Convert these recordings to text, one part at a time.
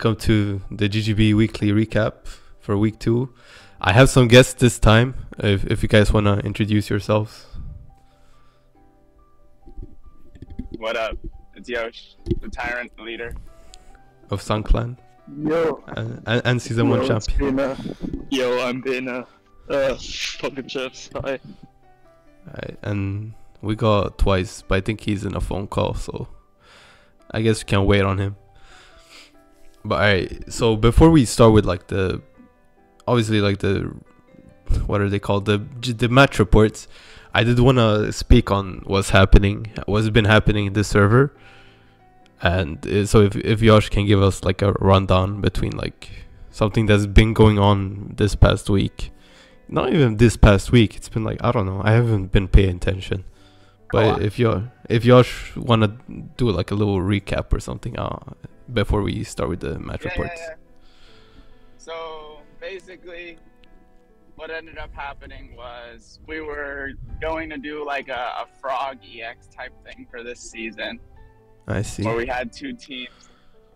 welcome to the GGB weekly recap for week 2. I have some guests this time, if you guys want to introduce yourselves. What up? It's Yosh, the tyrant leader of Sun Clan. Yo. And Season 1 champion. Bene. Yo, I'm Bene. Fucking chips. Hi. Alright, and we got Twice, but I think he's in a phone call, so I guess we can wait on him. But alright, so before we start with like the, obviously like the, what are they called, the match reports, I did want to speak on what's been happening in this server. And so if Yosh can give us like a rundown between like something that's been going on this past week. Not even this past week, it's been like, I don't know, I haven't been paying attention. But if Yosh want to do like a little recap or something before we start with the match reports. Yeah. So basically what ended up happening was we were going to do like a frog EX type thing for this season. I see. Where we had 2 teams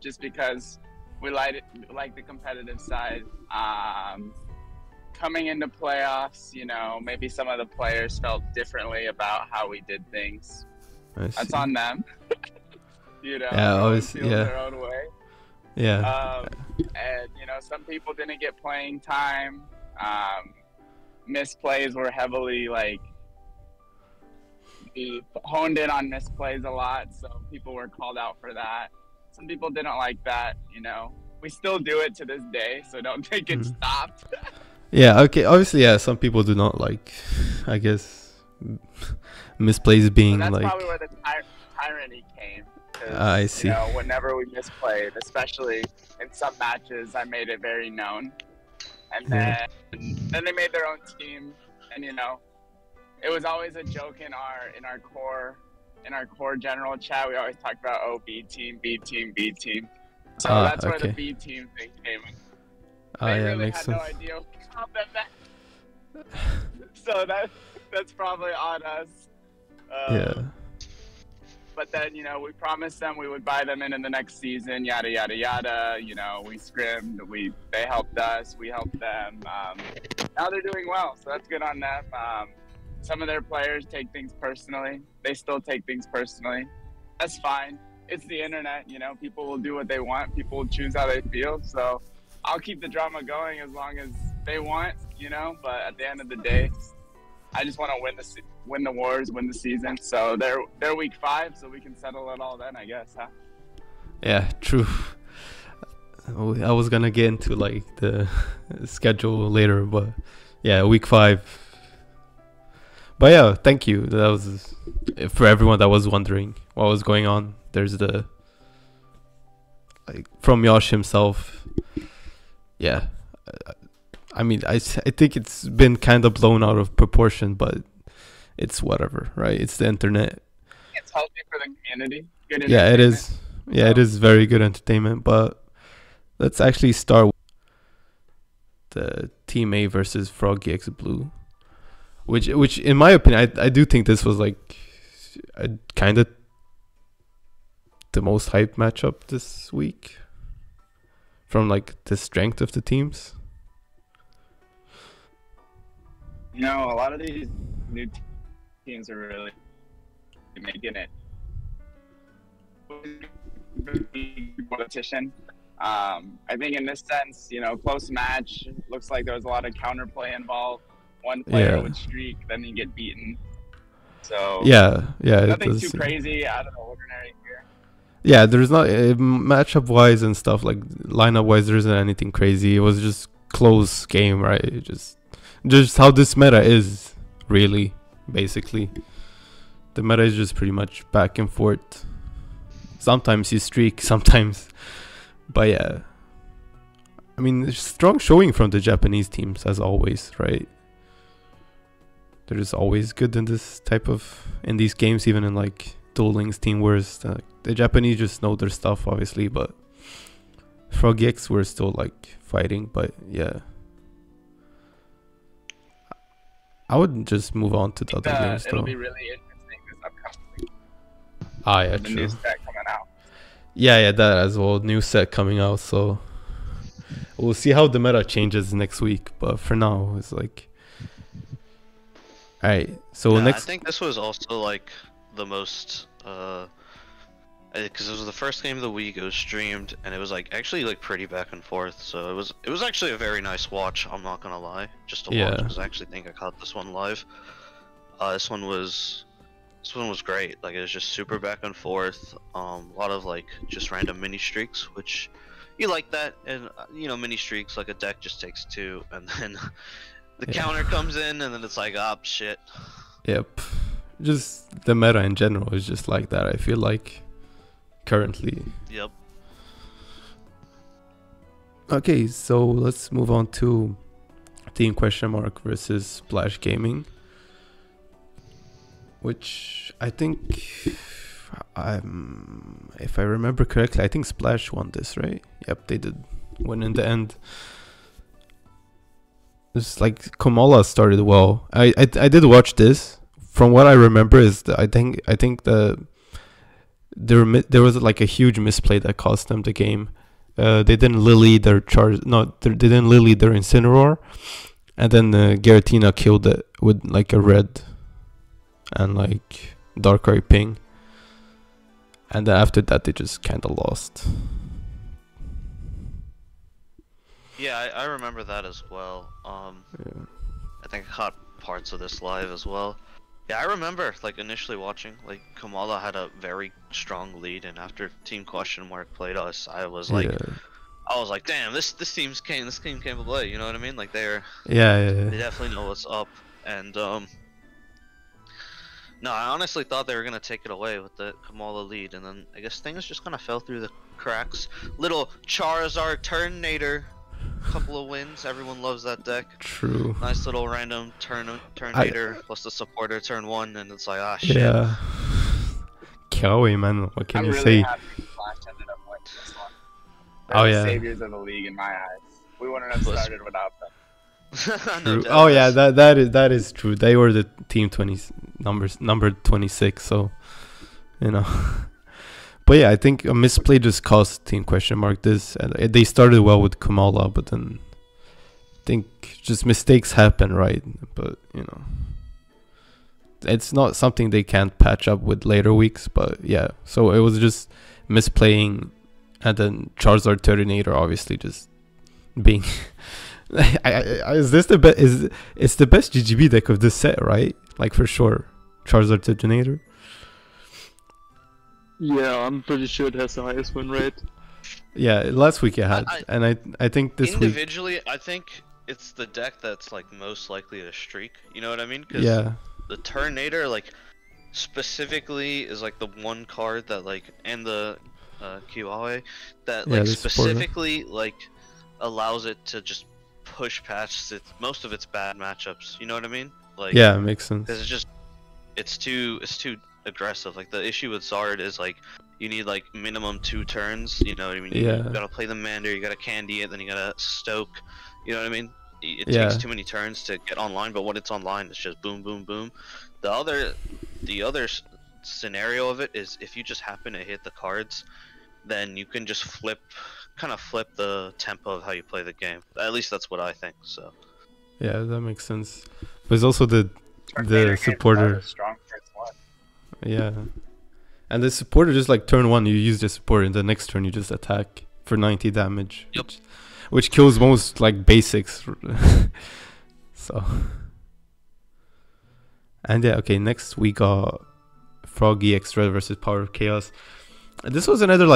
just because we like the competitive side. Coming into playoffs, you know, maybe some of the players felt differently about how we did things. That's on them. You know, yeah, obviously, yeah. Their own way. Yeah. And you know, some people didn't get playing time. Misplays were heavily like we honed in on misplays a lot, so people were called out for that. Some people didn't like that. You know, we still do it to this day, so don't think it stopped. Yeah. Okay. Obviously, yeah. Some people do not like, I guess, misplays being that's like. That's probably where the tyranny came. I see. You know, whenever we misplayed, especially in some matches, I made it very known. And then they made their own team, and you know, it was always a joke in our core general chat. We always talked about B team, B team, B team. So that's where the B team thing came in. They really makes had sense. no idea what that. So that's probably on us. Yeah. But then, you know, we promised them we would buy them in the next season, yada, yada, yada. You know, we scrimmed, they helped us, we helped them. Now they're doing well, so that's good on them. Some of their players take things personally. They still take things personally. That's fine. It's the internet, you know, people will do what they want. People will choose how they feel. So I'll keep the drama going as long as they want, you know, but at the end of the day, I just want to win the wars, win the season. So they're week 5, so we can settle it all then, I guess, huh? Yeah, true. I was gonna get into like the schedule later, but yeah, week 5. But yeah, thank you. That was for everyone that was wondering what was going on. There's the like from Yosh himself. Yeah. I mean, I think it's been kind of blown out of proportion, but it's whatever, right? It's the internet. It's healthy for the community. Good yeah, it is. Yeah, it is very good entertainment. But let's actually start with the Team A versus Frog X Blue, which in my opinion, I do think this was like a kind of the most hyped matchup this week from like the strength of the teams. You know, a lot of these new teams are really making it competition. I think in this sense, you know, close match, looks like there was a lot of counterplay involved. One player would streak, then you get beaten. So yeah, nothing too crazy out of the ordinary here. Yeah, there's not matchup wise and stuff like lineup wise. There isn't anything crazy. It was just close game, right? Just how this meta is, really, basically. The meta is just pretty much back and forth. Sometimes you streak, sometimes. But yeah. I mean, there's strong showing from the Japanese teams, as always, right? They're just always good in this in these games, even in like Duel Links, Team Wars. The Japanese just know their stuff, obviously, but Frog X were still like fighting, but yeah. I would just move on to the other games, though. It'll be really interesting this upcoming week. Yeah, the true. news that coming out. Yeah, that as well. New set coming out, so we'll see how the meta changes next week. But for now, it's like, all right. So Yeah, I next, think this was also like the most because it was the first game of the week. It was streamed, and it was like actually like pretty back and forth. So it was actually a very nice watch. I'm not gonna lie, just to watch, because I actually think I caught this one live. This one was great. Like, it was just super back and forth. A lot of like just random mini streaks, which you like that, and you know, mini streaks, like a deck just takes 2, and then the counter comes in, and then it's like, ah, shit. Yep. Just the meta in general is just like that. I feel like currently. Yep. Okay, so let's move on to Team Question Mark versus Splash Gaming, which I think, if I remember correctly, I think Splash won this, right? Yep, they did win in the end. It's like Kamala started well. I did watch this. From what I remember, is I think there was like a huge misplay that cost them the game. They didn't lily their charge. No, they didn't lily their Incineroar, and then Giratina killed it with like a red and like Darkrai ping, and then after that they just kind of lost. Yeah, I remember that as well. Yeah. I think I caught parts of this live as well. Yeah, I remember like initially watching, like Kamala had a very strong lead, and after Team Question Mark played us, I was like, damn, this team came to play. You know what I mean? Like they definitely know what's up. And no, I honestly thought they were gonna take it away with the Kamala lead, and then I guess things just kind of fell through the cracks. Little Charizard Turnator. Couple of wins. Everyone loves that deck. True. Nice little random Turnator plus the supporter turn 1, and it's like, ah, shit. Yeah. Kawi, man. What can you really say? Happy Flash ended up winning this one. Oh, They're yeah. the saviors of the league in my eyes. We wouldn't have started without them. No, Oh yeah, that is true. They were the team number 26, so you know. But yeah, I think a misplay just cost Team Question Mark this, and they started well with Kamala, but then I think just mistakes happen, right? But you know, it's not something they can't patch up with later weeks. But yeah, so it was just misplaying, and then Charizard Turtonator obviously just being. Is this the best? It's the best GGB deck of this set, right? Like for sure, Charizard Turtonator. Yeah, I'm pretty sure it has the highest win rate. Yeah, last week it had, and I think this individually, I think it's the deck that's like most likely to streak. You know what I mean? Yeah. The Turnator, like specifically, is like the one card that like, and the Kiwawe that like specifically like allows it to just push past most of its bad matchups. You know what I mean? Like, yeah, it makes sense. Because it's too aggressive. Like the issue with Zard is like you need like minimum 2 turns. You know what I mean? You gotta play the Mander, you gotta Candy it, then you gotta Stoke. You know what I mean? It takes too many turns to get online, but when it's online, it's just boom, boom, boom. The other scenario of it is if you just happen to hit the cards, then you can just kind of flip the tempo of how you play the game. At least that's what I think. So. Yeah, that makes sense. But it's also the supporter. Strong first one. Yeah, and the supporter just like turn 1 you use the supporter, and the next turn you just attack for 90 damage. Yep. Which kills most like basics. So. And yeah, okay. Next we got Froggy Extra versus Power of Chaos. This was another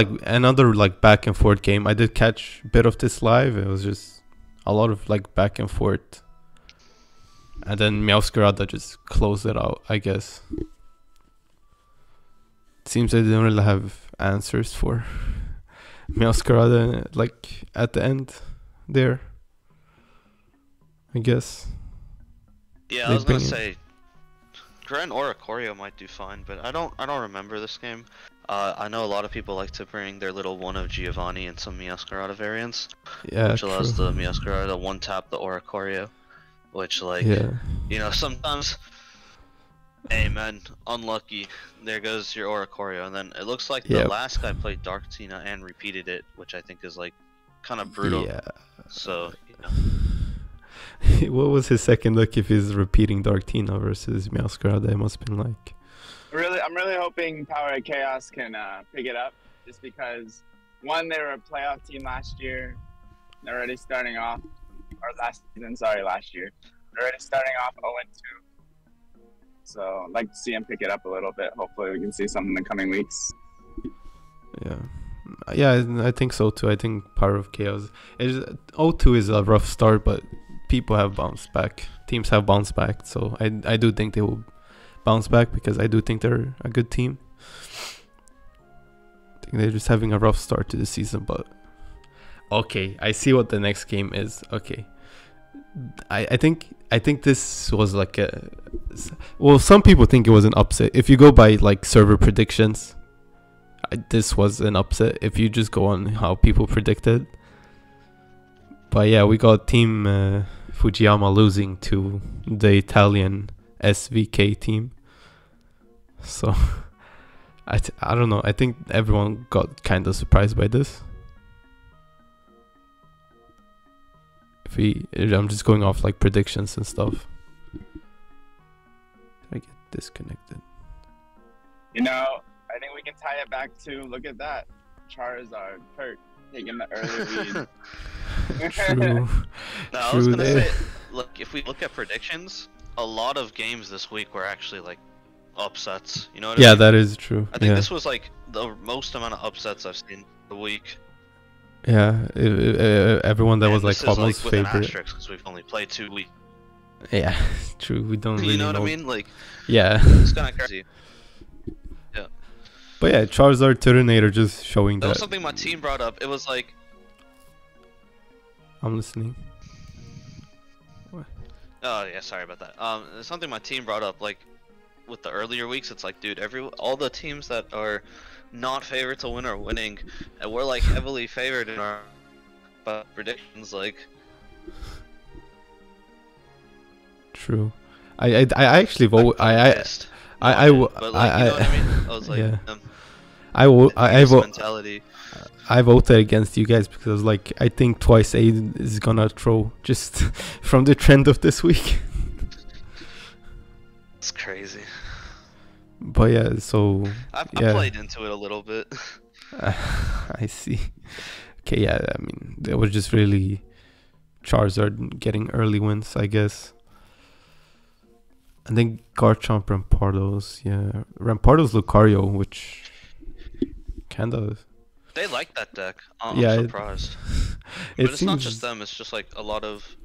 back and forth game. I did catch a bit of this live. It was just a lot of like back and forth. And then Meowscarada just closed it out, I guess. Seems I didn't really have answers for Meowscarada like at the end there, I guess. Yeah, I was gonna say Grand Oricorio might do fine, but I don't remember this game. I know a lot of people like to bring their little one of Giovanni and some Meowscarada variants, which allows the Meowscarada one tap the Oricorio, which like you know, sometimes Hey man, unlucky. There goes your Oricorio, and then it looks like the Yep. last guy played Dark Tina and repeated it, which I think is like kind of brutal. Yeah. So, you know. What was his second look if he's repeating Dark Tina versus Meowscarada? It must have been like. I'm really hoping Power of Chaos can pick it up, just because one, they were a playoff team last year. They're already starting off, or last season, sorry, last year. They're already starting off 0-2. So I'd like to see him pick it up a little bit. Hopefully we can see something in the coming weeks. Yeah. Yeah, I think so too. I think Power of Chaos. 0-2 is a rough start, but people have bounced back. Teams have bounced back. So I do think they will bounce back because I do think they're a good team. I think they're just having a rough start to the season, but okay, I see what the next game is. Okay. I think this was like a, well, some people think it was an upset. If you go by like server predictions, this was an upset if you just go on how people predicted. But yeah, we got Team Fujiyama losing to the Italian SVK team. So I don't know. I think everyone got kind of surprised by this. I'm just going off like predictions and stuff. Did I get disconnected? You know, I think we can tie it back to, look at that, Charizard, Kurt, taking the early lead. True. No, I was gonna True. say, look, if we look at predictions, a lot of games this week were actually like upsets. You know what I Yeah, mean? that is true. I think Yeah. this was like the most amount of upsets I've seen the week. Yeah, everyone that And was like this is, almost with an favorite. asterisk because we've only played 2 weeks. Yeah, true. We don't really You know what I mean? Like, Yeah. it's kind of crazy. But yeah, Charizard Turtonator just showing That that. was something my team brought up. It was like, I'm listening. oh yeah, sorry about that. It's something my team brought up. Like, with the earlier weeks, it's like, dude, all the teams that are not favored to win are winning, and we're like heavily favored in our predictions. Like, True. I actually vote. pissed. I But like, you know what I mean? I was like, yeah. mentality. I voted against you guys because like I think Twicea is gonna throw just from the trend of this week. It's crazy. But yeah, so I yeah. played into it a little bit. I see. Okay, yeah, I mean, it was just really Charizard getting early wins, I guess. And then Garchomp, Rampardos, yeah. Rampardos Lucario, which kind of... They like that deck. I'm Yeah, surprised. It But it's not seems- just them, it's just like a lot of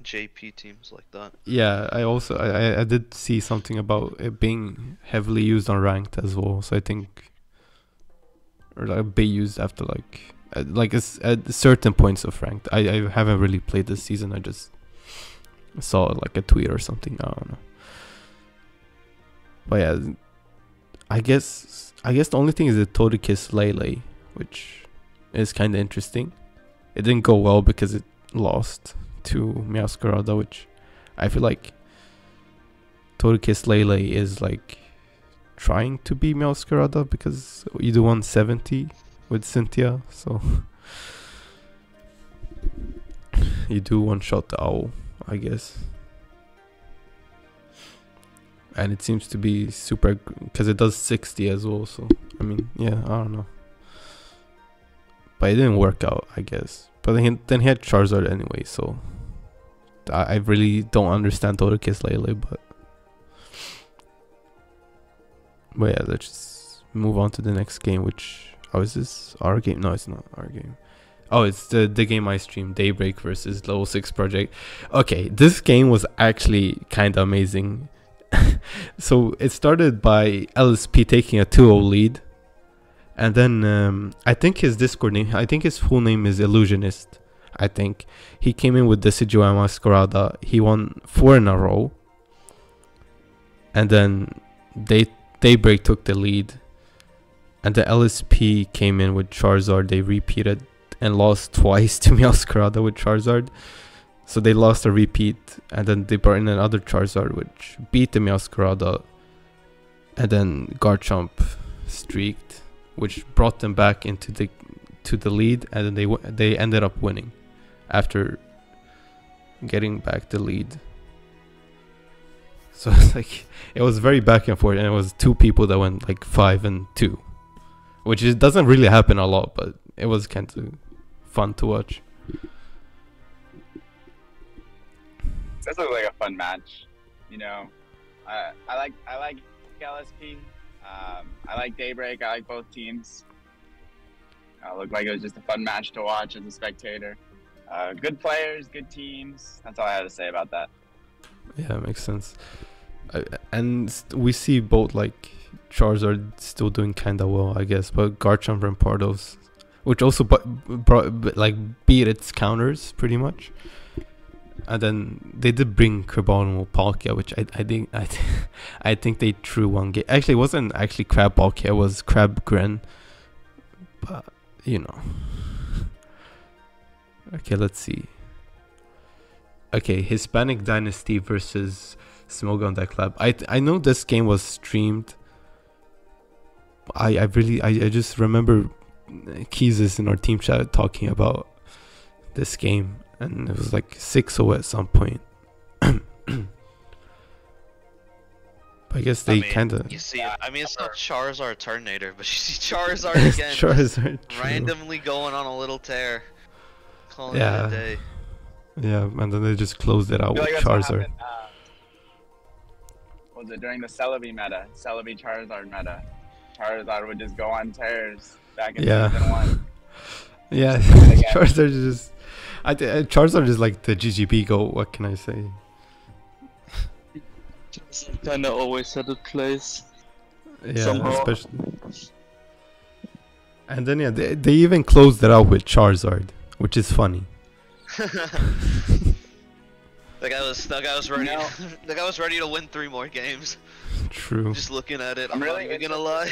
JP teams like that. Yeah, I did see something about it being heavily used on ranked as well. So I think, or like be used after like at certain points of ranked. I haven't really played this season. I just saw like a tweet or something. I don't know. But yeah, I guess the only thing is the Togekiss Lele, which is kind of interesting. It didn't go well because it lost to Meowscarada, which I feel like Togekiss Lele is like trying to be Meowscarada because you do 170 with Cynthia, so you do one shot the owl, I guess. And it seems to be super because it does 60 as well, so I mean, yeah, I don't know. But it didn't work out, I guess. But then he had Charizard anyway, so I really don't understand Togekiss Lele, but yeah, let's just move on to the next game, which, oh, is this our game? No, it's not our game. Oh, it's the game I streamed, Daybreak versus Level 6 Project. Okay, this game was actually kind of amazing. So it started by LSP taking a 2-0 lead. And then I think his Discord name, I think his full name is Illusionist. I think he came in with Decidueye Masquerada. He won 4 in a row. And then Daybreak took the lead. And the LSP came in with Charizard. They repeated and lost twice to Meowscarada with Charizard. So they lost a repeat. And then they brought in another Charizard, which beat the Meowscarada. and then Garchomp streaked, which brought them back into the lead, and then they ended up winning after getting back the lead. So it's like it was very back and forth, and it was two people that went like 5-2, which doesn't really happen a lot, but it was kind of fun to watch. This looked like a fun match. You know, I like LSP. I like Daybreak. I like both teams. It looked like it was just a fun match to watch as a spectator. Good players, good teams. That's all I have to say about that. Yeah, makes sense. And we see both like Charizard still doing kind of well, I guess, but Garchomp and Pardos, which also beat its counters pretty much. And then they did bring Carbonal Palkia, which I think they threw one game. Actually, it wasn't actually Crab Palkia, it was Crab Gren. But you know. Okay, let's see. Okay, Hispanic Dynasty versus Smogon Deck Lab. I know this game was streamed. I just remember Keezus in our team chat talking about this game, and it was like 6-0 at some point. But I guess they kind of. You see, I mean, it's not Charizard Turtonator, but you see Charizard again. Charizard randomly going on a little tear. Calling yeah. it a day. Yeah, and then they just closed it out with Charizard. Was it during the Celebi meta? Celebi Charizard meta. Charizard would just go on tears back in season 1. Yeah, Charizard is just. Charizard is like the GGB GOAT. What can I say? Kinda always had a place. Yeah, somehow. Especially. And then they even closed it out with Charizard, which is funny. The guy was ready. No. The guy was ready to win 3 more games. True. Just looking at it, I'm I'm really not gonna lie.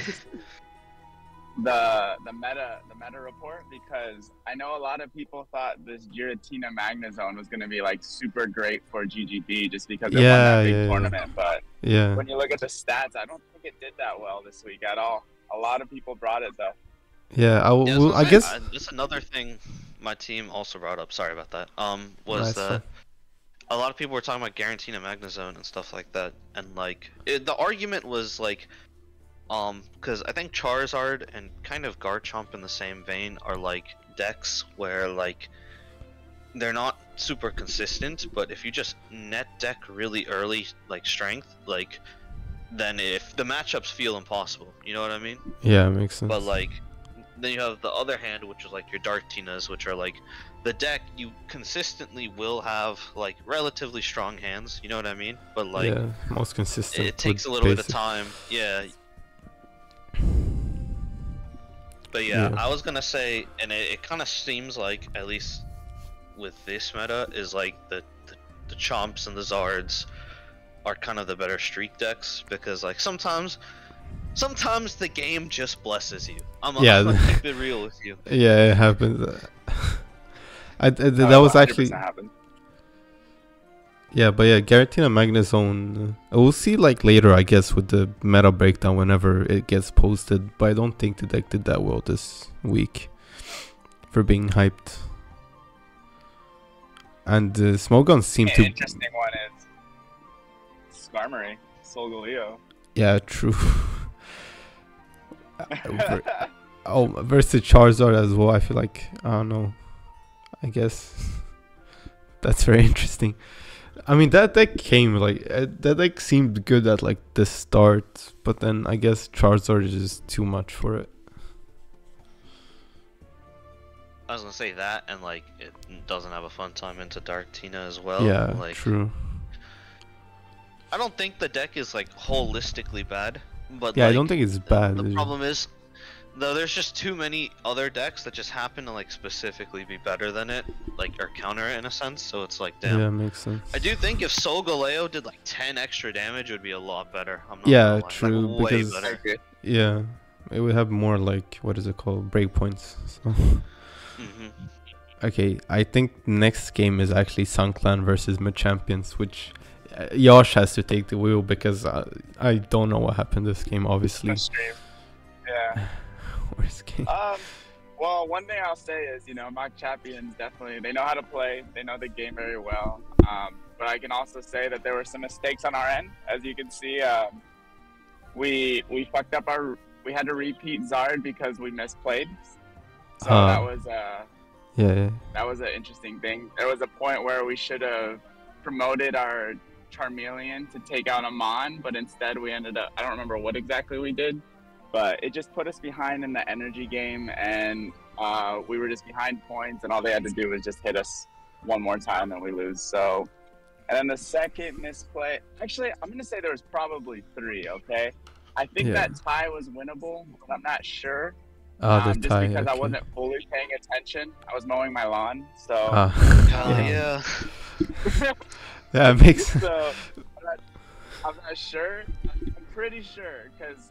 The meta report, because I know a lot of people thought this Giratina Magnezone was gonna be like super great for GGB just because it won that big tournament. But when you look at the stats, I don't think it did that well this week at all. A lot of people brought it though. Yeah, I guess that's another thing my team also brought up. Sorry about that. Was nice that a lot of people were talking about Giratina Magnezone and stuff like that, and like the argument was like, because I think Charizard and kind of Garchomp in the same vein are like decks where like they're not super consistent, but if you just net deck really early, like strength, like then if the matchups feel impossible, you know what I mean? Yeah, it makes sense. But like then you have the other hand, which is like your Darktinas, which are like the deck you consistently will have like relatively strong hands, you know what I mean? But like most consistent. it takes a little bit of time. Yeah. But yeah, I was gonna say, and it kind of seems like, at least with this meta, is like the Chomps and the Zards are kind of the better streak decks, because like sometimes the game just blesses you. I'm gonna keep it real with you. Yeah, it happens. That was actually. Happened. Yeah, but yeah, Giratina Magnezone. We'll see like later, I guess, with the meta breakdown whenever it gets posted. But I don't think the deck did that well this week for being hyped. And Smogon seemed to. An interesting one is Skarmory, Solgaleo. Yeah, true. Versus Charizard as well. I feel like, I don't know. I guess that's very interesting. I mean, that deck came like that deck seemed good at like the start, but then I guess Charizard is just too much for it. I was gonna say that, and like it doesn't have a fun time into Darktina as well. Yeah, like, true. I don't think the deck is like holistically bad, but yeah, like, I don't think it's bad. The problem is, though, there's just too many other decks that just happen to like specifically be better than it, like, or counter it in a sense. So it's like, damn. Yeah, makes sense. I do think if Solgaleo did like 10 extra damage, it would be a lot better. I'm not yeah, gonna lie. true. Like, way because better. yeah, it would have more like, what is it called, breakpoints. So. Okay, I think next game is actually Sunkland versus Mid Champions, which Yosh has to take the wheel because I don't know what happened this game. Obviously. Stream. Yeah. Worst game. Well, one thing I'll say is, mock champions definitely, they know how to play. They know the game very well. But I can also say that there were some mistakes on our end. As you can see, we fucked up we had to repeat Zard because we misplayed. So that was that was an interesting thing. There was a point where we should have promoted our Charmeleon to take out Amon, but instead we ended up, I don't remember what exactly we did. But it just put us behind in the energy game, and we were just behind points, and all they had to do was just hit us one more time and we lose. So, and then the second misplay, actually, I'm going to say there was probably 3, okay? I think that tie was winnable, but I'm not sure. The just tie, because I okay. wasn't fully paying attention. I was mowing my lawn, so. Yeah. Yeah, it makes sense. So, I'm not sure. I'm pretty sure, because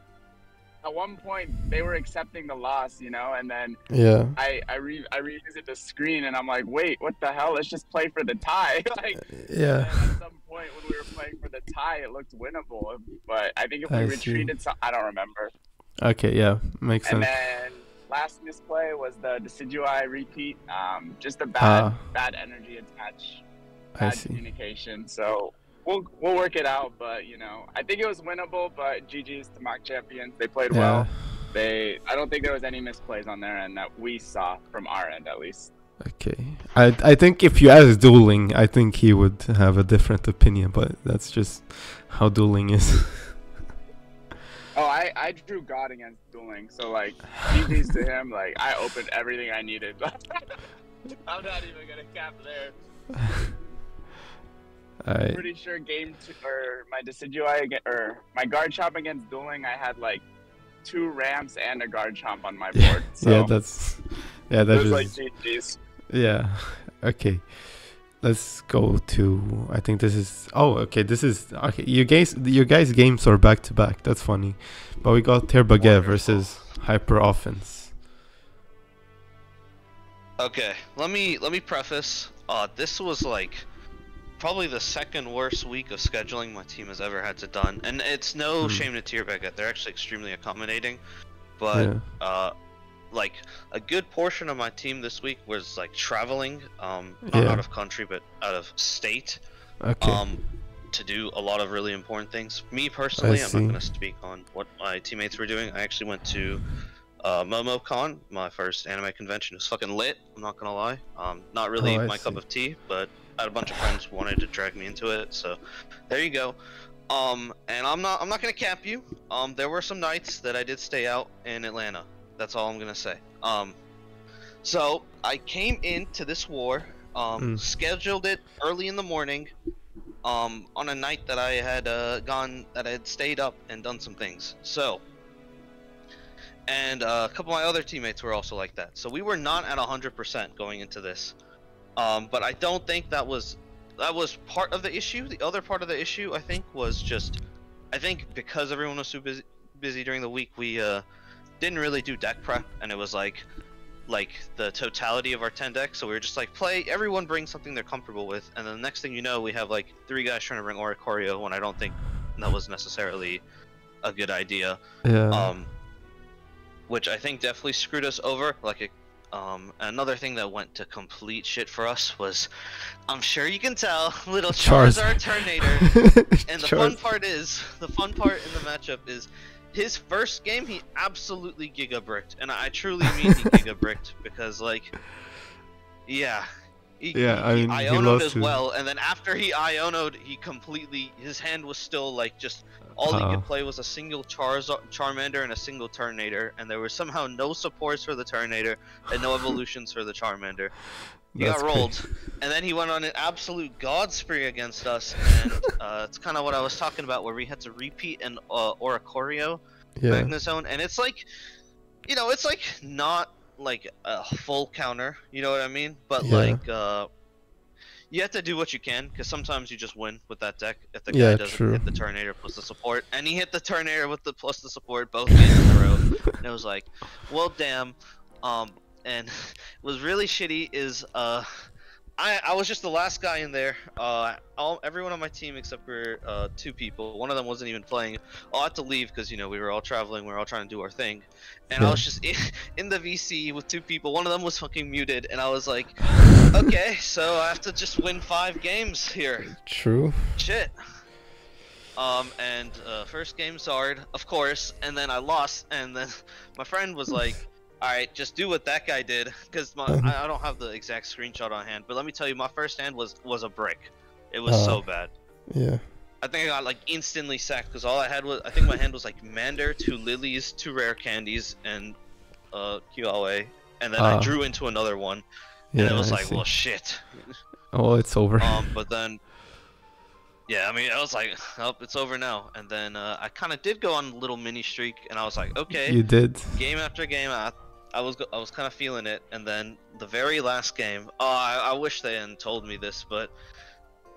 at one point they were accepting the loss, and then I revisited the screen and I'm like, wait, what the hell? Let's just play for the tie. At some point when we were playing for the tie, it looked winnable, but I think if we retreated, I don't remember. Okay, yeah, makes sense. And then last misplay was the Decidueye repeat. Just a bad energy attach, bad communication. So. We'll work it out, but I think it was winnable. But GG's to mock champions. They played well. I don't think there was any misplays on their end that we saw from our end, at least. Okay, I think if you ask Dueling, I think he would have a different opinion, but that's just how Dueling is. Oh, I drew God against Dueling, so GG's to him. I opened everything I needed. I'm not even gonna cap there. I'm pretty sure game 2 or my Decidueye or my guard chomp against Dueling, I had 2 ramps and a guard chomp on my board. So that's GG's. Yeah. Okay. Let's go to. I think this is. Oh, okay. This is okay. Your guys' games are back to back. That's funny. But we got Terbaget versus Hyper Offense. Okay. Let me preface. This was probably the second worst week of scheduling my team has ever had to done, and it's no shame to Tearback. They're actually extremely accommodating, but a good portion of my team this week was traveling, not out of country but out of state, to do a lot of really important things. Me personally, I'm not going to speak on what my teammates were doing. I actually went to MomoCon, my first anime convention. It was fucking lit, I'm not gonna lie. Not really my cup of tea, but I had a bunch of friends who wanted to drag me into it, so there you go. And I'm not gonna cap you. There were some nights that I did stay out in Atlanta. That's all I'm gonna say. So I came into this war, scheduled it early in the morning, on a night that I had stayed up and done some things. So, and a couple of my other teammates were also like that. So we were not at 100% going into this. But I don't think that was part of the issue. The other part of the issue, I think, was just, I think because everyone was so busy during the week, we didn't really do deck prep, and it was like the totality of our 10 decks. So we were just play, everyone bring something they're comfortable with, and then the next thing you know, we have 3 guys trying to bring Oricorio when I don't think that was necessarily a good idea. Which I think definitely screwed us over. Another thing that went to complete shit for us was, I'm sure you can tell, little Charizard Turnator. And the fun part in the matchup is, his first game he absolutely giga-bricked, and I truly mean he giga-bricked, because he Iono'd as well, and then after he Iono'd, he completely, his hand was still just all he could play was a single Charmander and a single Turnator, and there were somehow no supports for the Turnator and no evolutions for the Charmander. He got rolled, and then he went on an absolute god spree against us, and it's kind of what I was talking about, where we had to repeat an Oricorio Magnezone, and it's it's not a full counter, you know what I mean? But you have to do what you can, because sometimes you just win with that deck if the guy doesn't hit the Turnator plus the support, and he hit the Turnator with the plus the support both games in a row, and it was well damn. And it was really shitty is I I was just the last guy in there. Everyone on my team except for 2 people. One of them wasn't even playing. I had to leave because we were all traveling. We were all trying to do our thing, and I was just in the VC with 2 people. One of them was fucking muted, and I was like, okay, so I have to just win 5 games here. True. Shit. First game Zard, of course, and then I lost, and then my friend was like, alright, just do what that guy did, because I don't have the exact screenshot on hand, but let me tell you, my first hand was a brick. It was so bad. Yeah. I think I got like instantly sacked, because all I had was, I think my hand was like Mander, 2 Lilies, 2 Rare Candies, and QLA, and then I drew into another one, and it was like, well, shit. Oh, it's over. But then... yeah, I mean, I was like, oh, it's over now. And then I kind of did go on a little mini streak, and I was like, okay. You did. Game after game, I was kind of feeling it. And then the very last game, I wish they hadn't told me this, but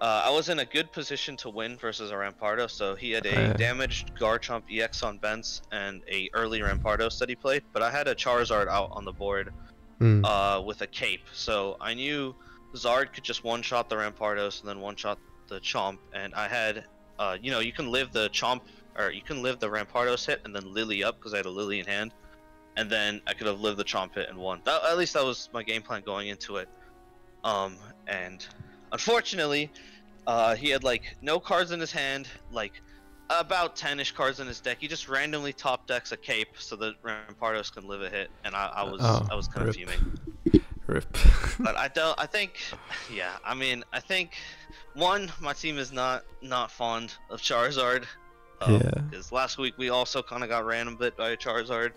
I was in a good position to win versus a Rampardo. So he had a damaged Garchomp EX on Bence and a early Rampardos that he played. But I had a Charizard out on the board with a cape. So I knew Zard could just one-shot the Rampardos and then one-shot the Chomp, and I had you can live the Chomp, or you can live the Rampardos hit and then Lily up, because I had a Lily in hand, and then I could have lived the Chomp hit and won. At least that was my game plan going into it. And unfortunately he had like no cards in his hand, like about 10ish cards in his deck. He just randomly top decks a cape so that Rampardos can live a hit, and I was kind of fuming. Rip. But I think I think my team is not fond of Charizard. Because last week we also kind of got random bit by a Charizard,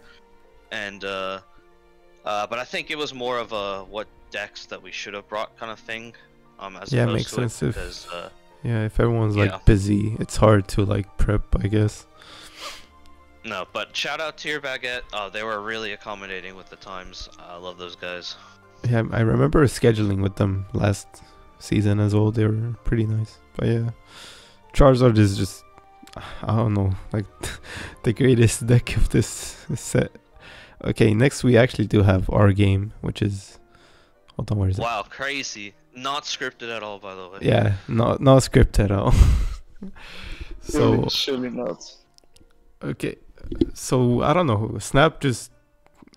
and but I think it was more of a what decks that we should have brought kind of thing. As yeah, opposed makes to sense. Because, if everyone's like busy, it's hard to like prep, I guess. No, but shout out to your Baguette. They were really accommodating with the times. I love those guys. Yeah, I remember scheduling with them last season as well. They were pretty nice. But yeah, Charizard is just, I don't know, like the greatest deck of this set. Okay, next we actually do have our game, which is, hold on, where is it? Wow, crazy. Not scripted at all, by the way. Yeah, not scripted at all. So surely not. Okay, so I don't know. Snap just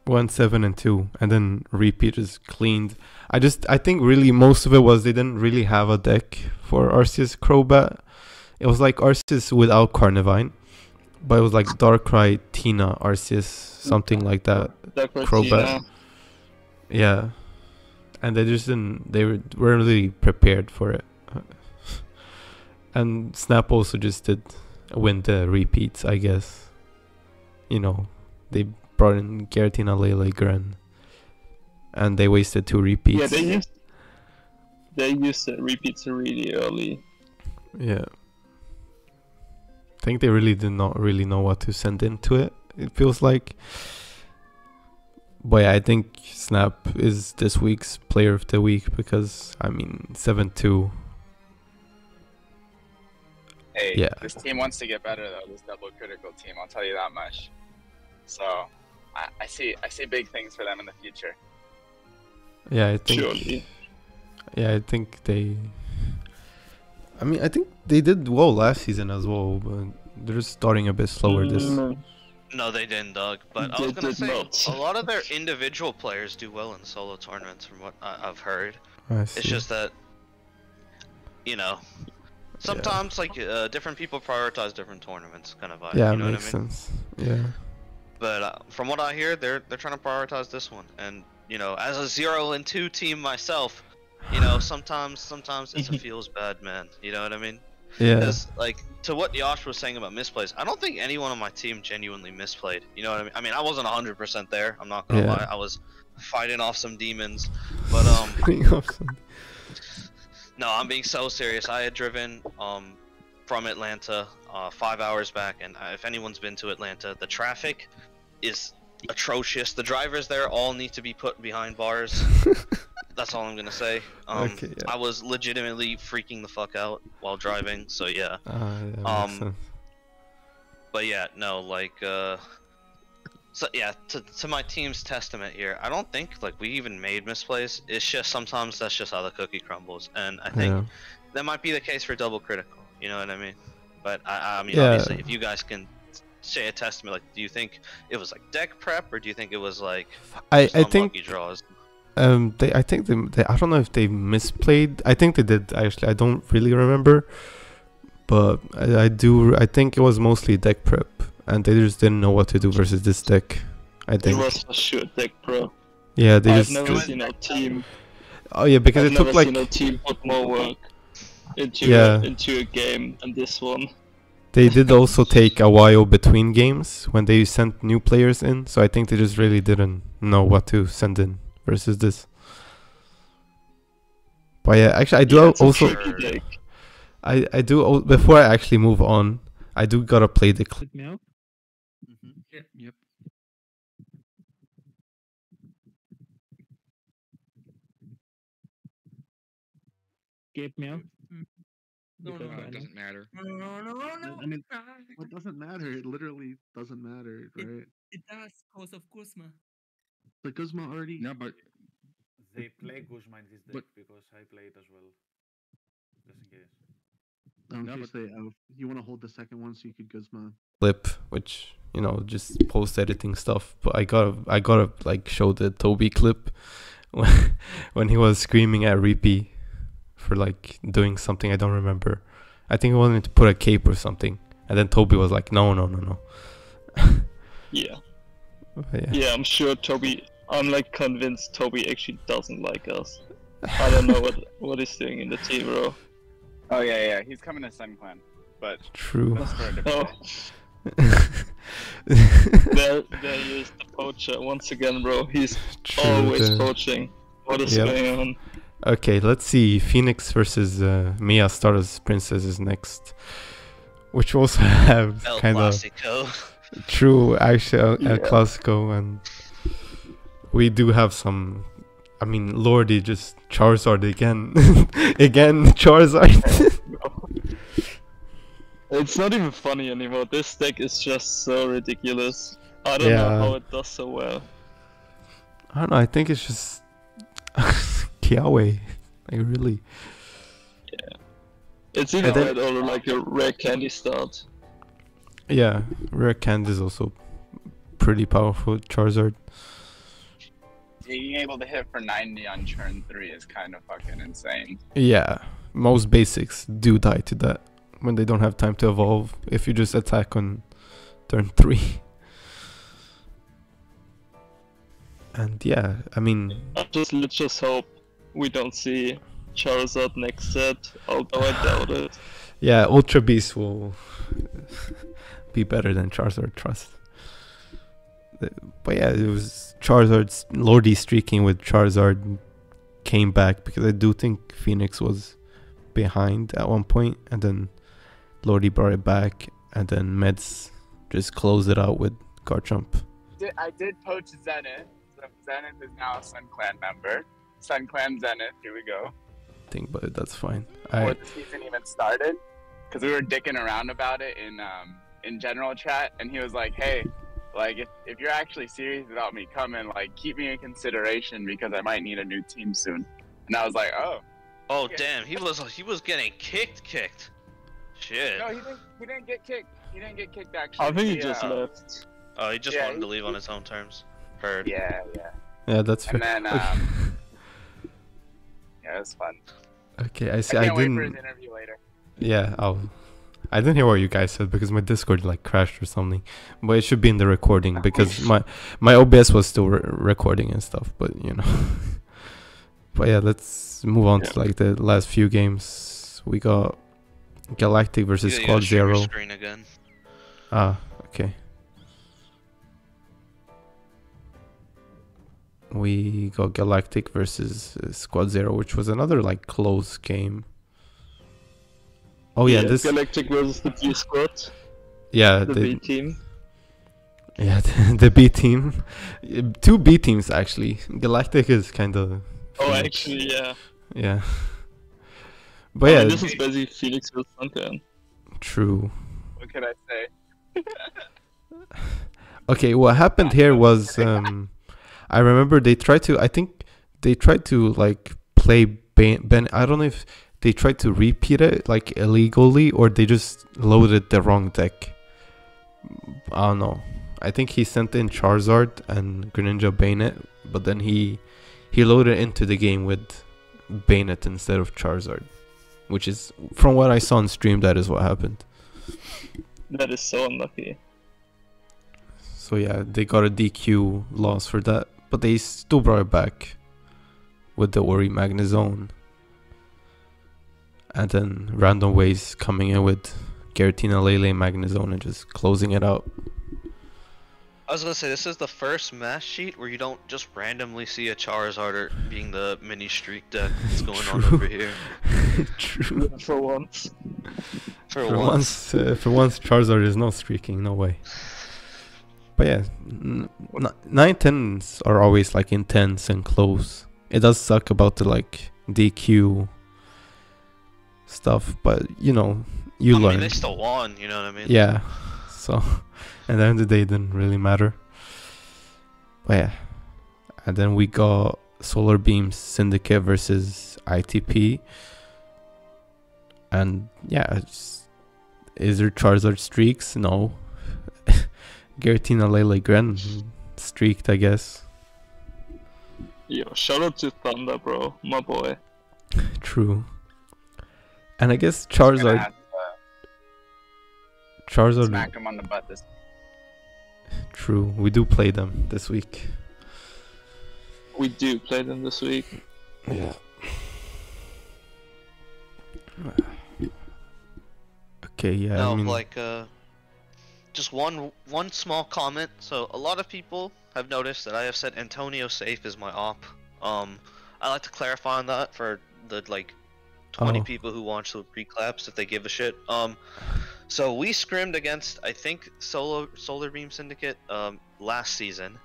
went 7-2, and then Repeat just cleaned. I think really most of it was they didn't really have a deck for Arceus Crobat. It was like Arceus without Carnivine, but it was like Darkrai, Tina, Arceus, something like that. Crobat. Yeah, and they just didn't. They weren't really prepared for it. And Snap also just did win the repeats, I guess. They brought in Giratina, Lele, Gren, and they wasted 2 repeats. Yeah, they used the repeats really early. Yeah. I think they really did not really know what to send into it, it feels like. But yeah, I think Snap is this week's player of the week because, 7-2. Hey, yeah. This team wants to get better though, this double critical team, I'll tell you that much. So, I see big things for them in the future. Yeah, I think... Surely. Yeah, I think they... I think they did well last season as well, but they're just starting a bit slower this... No, they didn't, Doug. But I was gonna say, a lot of their individual players do well in solo tournaments, from what I've heard. It's just that, sometimes different people prioritize different tournaments, kind of vibe. Yeah, you know makes what I mean? sense. Yeah. But from what I hear, they're trying to prioritize this one, and as a 0-2 team myself, sometimes it feels bad, man. You know what I mean? Yeah. Because, to what Yosh was saying about misplays, I don't think anyone on my team genuinely misplayed. You know what I mean? I wasn't 100% there. I'm not gonna lie. I was fighting off some demons, but no, I'm being so serious. I had driven from Atlanta 5 hours back, and if anyone's been to Atlanta, the traffic is atrocious. The drivers there all need to be put behind bars. That's all I'm gonna say. Okay, yeah. I was legitimately freaking the fuck out while driving, so yeah. Makes sense. But yeah, no, So yeah, to my team's testament here, I don't think like we even made misplays. It's just sometimes that's just how the cookie crumbles, and I think Yeah. that might be the case for double critical. You know what I mean? But I mean, Yeah. obviously, if you guys can say a testament, like, do you think it was like deck prep, or do you think it was like I just unlucky think draws? I think they I don't know if they misplayed. I think they did actually. I don't really remember, but I think it was mostly deck prep, and they just didn't know what to do versus this deck. I It think. was for sure deck pro. Yeah, they I've just. never seen a team. Oh yeah, because I've it took never like. seen a team put more work into Yeah. into a game than this one. They did also take a while between games when they sent new players in, so I think they just really didn't know what to send in versus this. But yeah, actually, I do Yeah, it's a also. tricky deck. I do before I actually move on. I do gotta play the clip. Me out? Yeah, yep. Get me out? No, Because it doesn't matter. No. I mean, what doesn't matter? It literally doesn't matter, right? It does, cause of Kuzma. The Guzma already. No, but They play Guzma in this deck But- because I play it as well. Just in case. In No, case they, you want to hold the second one so you could Guzma. Clip, which just post editing stuff. But I gotta like show the Toby clip when he was screaming at Reapy for like doing something I don't remember. I think he wanted to put a cape or something, and then Toby was like, no. Yeah. Yeah. Yeah, I'm sure Toby. I'm like convinced Toby actually doesn't like us. I don't know what he's doing in the team, bro. Oh yeah, he's coming to Sun Clan, but True. that's for a different Oh, day. there he is, the poacher once again, bro. He's True. always poaching. What is Yep. going on? Okay, let's see. Phoenix versus Mia Stardust Princess is next, which also have El kind of Clasico. true actually El Yeah. Clasico, and we do have some. I mean, Lordy just Charizard again, again Charizard. It's not even funny anymore. This deck is just so ridiculous. I don't know Yeah. how it does so well. I don't know. I think it's just Kiawe. Like really. It's even And then- red or like a rare candy start. Yeah, Rare Candy is also pretty powerful. Charizard. Being able to hit for 90 on turn 3 is kind of fucking insane. Yeah, most basics do die to that when they don't have time to evolve. If you just attack on turn 3. And yeah, I mean, Let's just hope we don't see Charizard next set, although I doubt it. yeah, Ultra Beast will be better than Charizard, trust. But yeah, it was Charizard's Lordy streaking with Charizard came back because I do think Phoenix was behind at one point, and then Lordy brought it back, and then Meds just closed it out with Garchomp. I did poach Zenith, so Zenith is now a Sun Clan member. Sun Clan Zenith, here we go. Thing, but that's fine. Before the season even started, because we were dicking around about it in general chat, and he was like, "Hey, like if you're actually serious about me coming, like keep me in consideration because I might need a new team soon." And I was like, "Oh, Oh Okay. damn, he was getting kicked. Shit. no, he didn't get kicked. He didn't get kicked actually. I think he just uh, left. Oh, he just Yeah, wanted to leave on his own terms. Heard. Yeah. Yeah, that's fair. And then Okay. yeah, it was fun. Okay, I see. I I can't wait for his didn't. interview later. Yeah, I didn't hear what you guys said because my Discord like crashed or something. But it should be in the recording because my OBS was still recording and stuff. But you know. But yeah, let's move on to like the last few games. We got Galactic versus You Squad gotta share your Zero. screen again. Ah, okay. We got Galactic versus Squad Zero, which was another like close game. Oh yeah, this Galactic versus the B squad, yeah the B team. yeah the B team, two B teams actually. Galactic is kind of Oh, actually, yeah. yeah, but I yeah, mean, this is basically Phoenix versus Sunken. true. What could I say? Okay, what happened here was I remember they tried to. I think they tried to like play Ben. I don't know if they tried to repeat it like illegally or they just loaded the wrong deck. I don't know. I think he sent in Charizard and Greninja Bene, but then he loaded into the game with Bene instead of Charizard, which is from what I saw on stream. That is what happened. That is so unlucky. So yeah, they got a DQ loss for that, but they still brought it back with the Ori Magnezone. And then Random Ways coming in with Giratina Lele Magnezone and just closing it out. I was gonna say, this is the first match sheet where you don't just randomly see a Charizard being the mini streak deck that's going on over here. True. For once. For For once. once, Charizard is not streaking, no way. But yeah, 9-10s are always like intense and close. It does suck about the like DQ stuff, but you know, you I learn. mean, they still won, you know what I mean? Yeah, so at the end of the day, it didn't really matter. But yeah, and then we got Solar Beam Syndicate versus ITP. And yeah, is there Charizard streaks? No. Giratina Lele Gren streaked, I guess. Yo, shout out to Thunder, bro, my boy. True. And I guess Gonna Charizard. have to Charizard. smack him on the butt this. True. We do play them this week. We do play them this week. Yeah. Okay. Yeah. No, I mean, like, just one small comment. So a lot of people have noticed that I have said Antonio Safe is my op. I like to clarify on that for the like 20 Oh. people who watch the reclaps if they give a shit. So we scrimmed against, I think, Solar Beam Syndicate last season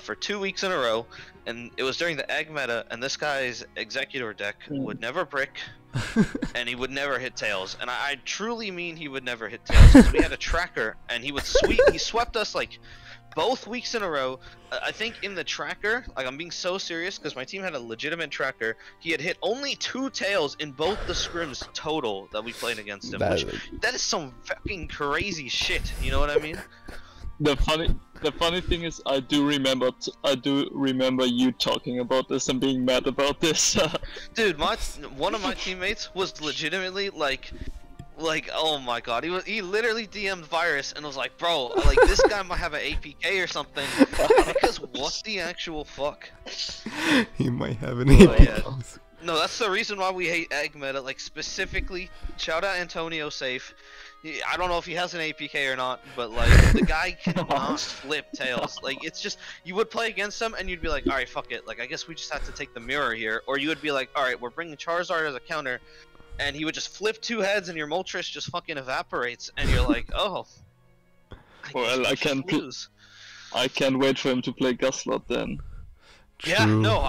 for 2 weeks in a row, and it was during the egg meta, and this guy's Executor deck would never brick, and he would never hit tails, and I truly mean he would never hit tails, because we had a tracker, and he swept us like both weeks in a row. I think in the tracker, like, I'm being so serious because my team had a legitimate tracker. He had hit only 2 tails in both the scrims total that we played against him. That is some fucking crazy shit. You know what I mean? The funny thing is, I do remember you talking about this and being mad about this. Dude, one of my teammates was legitimately like, oh my god, he literally DM'd Virus and was like, bro, like, this guy might have an APK or something, because what the actual fuck? he might have an Oh, AP. yeah. No, that's the reason why we hate egg meta, like, specifically, shout out Antonio Safe. I don't know if he has an APK or not, but like, the guy cannot flip tails. Like, it's just, you would play against him and you'd be like, alright, fuck it, like, I guess we just have to take the mirror here, or you would be like, alright, we're bringing Charizard as a counter, and he would just flip 2 heads and your Moltres just fucking evaporates, and you're like, oh. Well, I can't wait for him to play Guslot then. Yeah, True. no,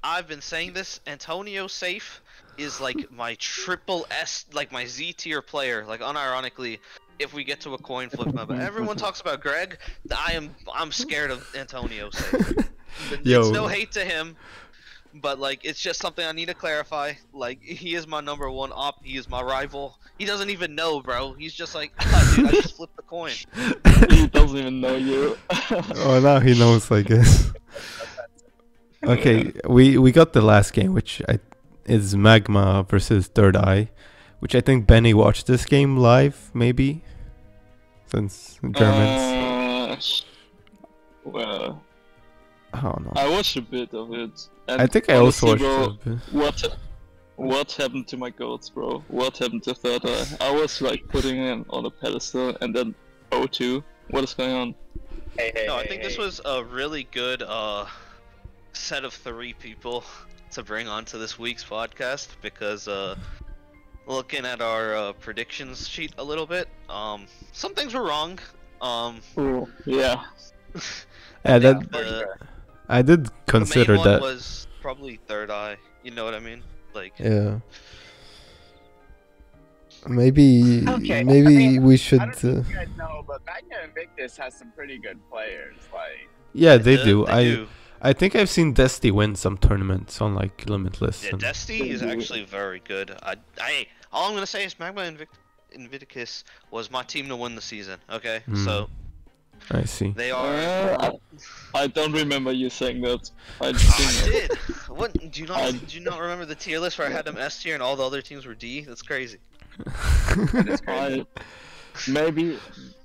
I've been saying this. Antonio Safe is like my triple S, like my Z tier player. Like, unironically, if we get to a coin flip map. Everyone talks about Greg. I'm scared of Antonio Safe. Yo. It's no hate to him, but like, it's just something I need to clarify. Like, he is my number 1 op. He is my rival. He doesn't even know, bro. He's just like, ah, dude, I just flipped the coin. He doesn't even know you. Oh, now he knows, I guess. Okay, we got the last game, which is Magma versus Third Eye, which I think Benny watched this game live, maybe, since Germans. Well, I don't know. I watched a bit of it. And I think I also watched honestly, it. bro, what happened to my goats, bro? What happened to Third Eye? I was like putting him on a pedestal, and then O2. What is going on? No, I think this was a really good set of 3 people to bring onto this week's podcast, because looking at our predictions sheet a little bit, some things were wrong. Oh, yeah. Yeah, The I did consider main one that. was probably Third Eye. You know what I mean? Like, Yeah. Maybe Okay, maybe I mean, we I should. don't know if you guys know, but Magna Invictus has some pretty good players. Like, Yeah, they do. They do. I think I've seen Dusty win some tournaments on like Limitless. Yeah, and- Desti is actually very good. All I'm gonna say is Magma Invictus was my team to win the season. Okay, so I see. they are. I don't remember you saying that. I I think did. What? Do you not remember the tier list where I had them S tier and all the other teams were D? That's crazy. maybe